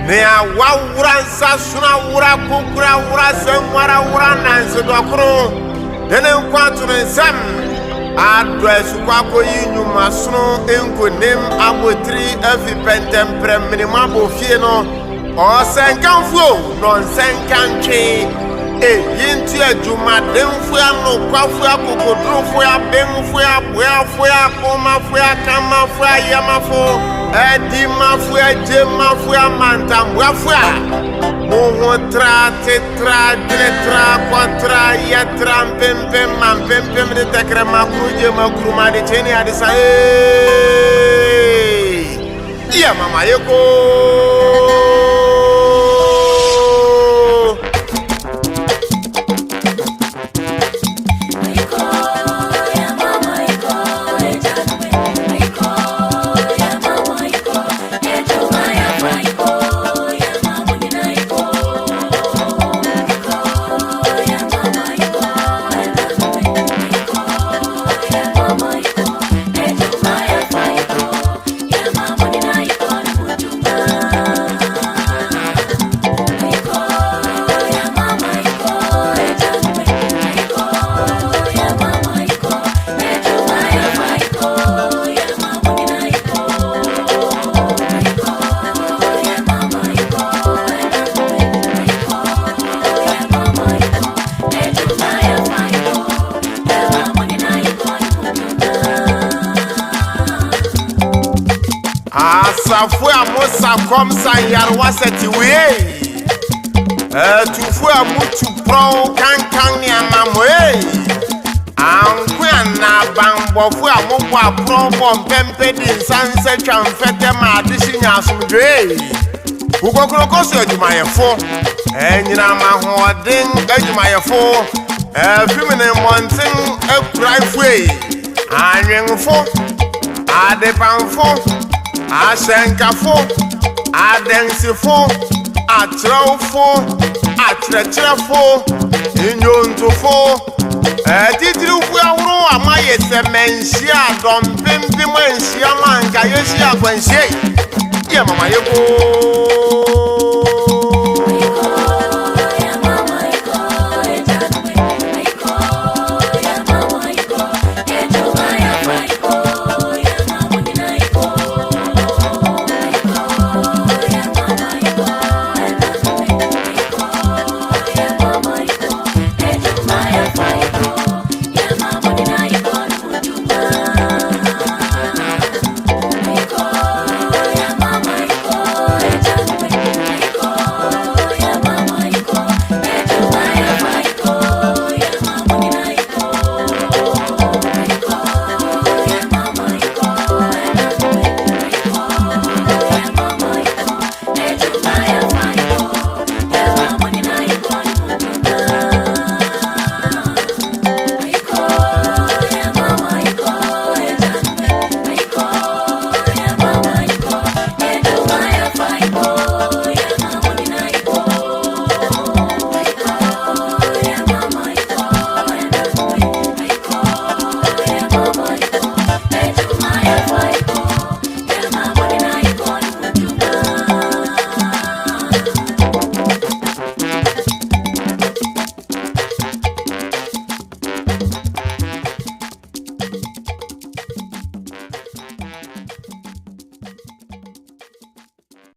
Nea wawora nsasono awora kokora awora asanguare awora ananse dɔkono dene nkwa to nsam adɔ asukɔ akoyi nnwumasono nkonim abotiri afi pɛntrɛmprɛm menem abofie no ɔnsɛ nkamfo no ɔnsɛ nkantwee yintu Adwumadenfo Anokwafo Akokodurufo Abenfo Aboafo Akomafo Akamafo Ayɛmafo Adimafo Agyemafo amantamboafo mohotra tetra dretra kwatra yetra mpempem mampempem de tekrema kruje makruma de cheni adisa iya mama Ayekoo Asafo amosa komsa yarwa setiwe tufu amutu pro kankan ni amamoe ankwa na bambofo amobɔ apro bompempe di nsanse twamfete ma adihyi nyasomdwe ukokrokose Adwumayɛfo enyina mahoden Adwumayɛfo fimine monten akurafue anwenfo adepanfo asenkafo adensifo atrɛwfo atrɛkyerɛfo nyontofo titirifo aworo amaye semenhia dompempem anhia manka yesia kwanhie ye mama Ayekoo